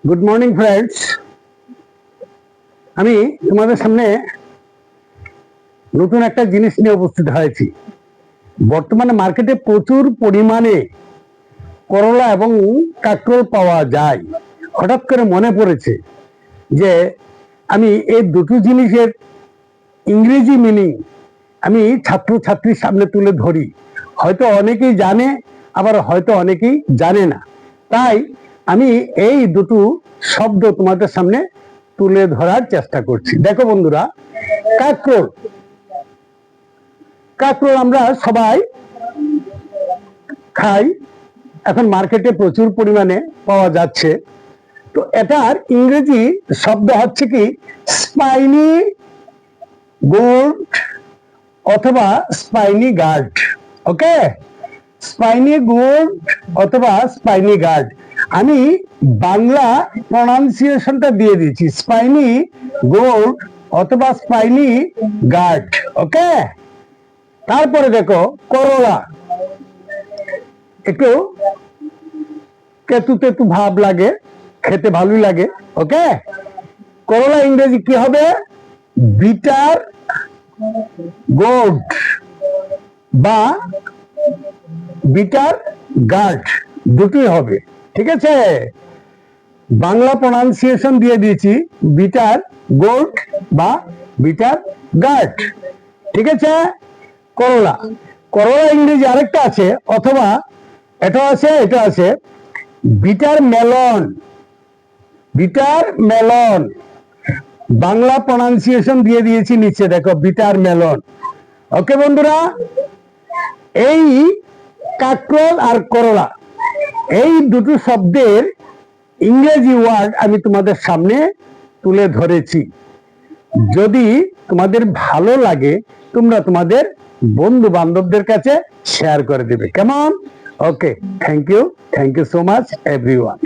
Good morning friends. আমি তোমাদের সামনে নতুন একটা জিনিস নিয়ে উপস্থিত হয়েছি। বর্তমানে মার্কেটে প্রচুর পরিমাণে করলা এবং কাঁকরোল পাওয়া যায়। হঠাৎ করে মনে পড়েছে যে আমি এই দুটো জিনিসের ইংরেজি মিনিং আমি ছাত্রছাত্রীর সামনে তুলে ধরি। হয়তো অনেকেই জানে, আবার হয়তো অনেকেই জানে না। তাই আমি এই দুটো শব্দ তোমাদের সামনে তুলে ধরার চেষ্টা করছি। দেখো বন্ধুরা, কাঁকরোল কাঁকরোল আমরা সবাই খাই, এখন মার্কেটে প্রচুর পরিমাণে পাওয়া যাচ্ছে। তো এটার ইংরেজি শব্দ হচ্ছে কি স্পাইনি গোর্ড অথবা স্পাইনি গার্ড। ওকে, স্পাইনি গোর্ড অথবা স্পাইনি গার্ড। আমি বাংলা প্রনাউন্সিয়েশনটা দিয়ে দিচ্ছি, স্পাইনি গোর্ড অথবা স্পাইনি গার্ড। ওকে, তারপরে দেখো করলা, একটু কেতু তেতু ভাব লাগে, খেতে ভালোই লাগে। ওকে, করলা ইংরেজি কি হবে? বিটার গোর্ড বা বিটার গার্ড, দুটোই হবে। ঠিক আছে, বাংলা প্রনাউন্সিয়েশন দিয়ে দিয়েছি বিটার গোর্ড বা বিটার গার্ড। ঠিক আছে, করলা করলা ইংরেজি আরেকটা আছে, অথবা এটা আছে bitter melon. Bitter melon Bangla pronunciation দিয়ে দিয়েছি নিচে, দেখো বিটার মেলন। ওকে বন্ধুরা, এই কাঁকরোল আর করলা এই দুটো শব্দের ইংরেজি ওয়ার্ড আমি তোমাদের সামনে তুলে ধরেছি। যদি তোমাদের ভালো লাগে, তোমরা তোমাদের বন্ধু বান্ধবদের কাছে শেয়ার করে দেবে, কেমন? Okay, thank you so much everyone.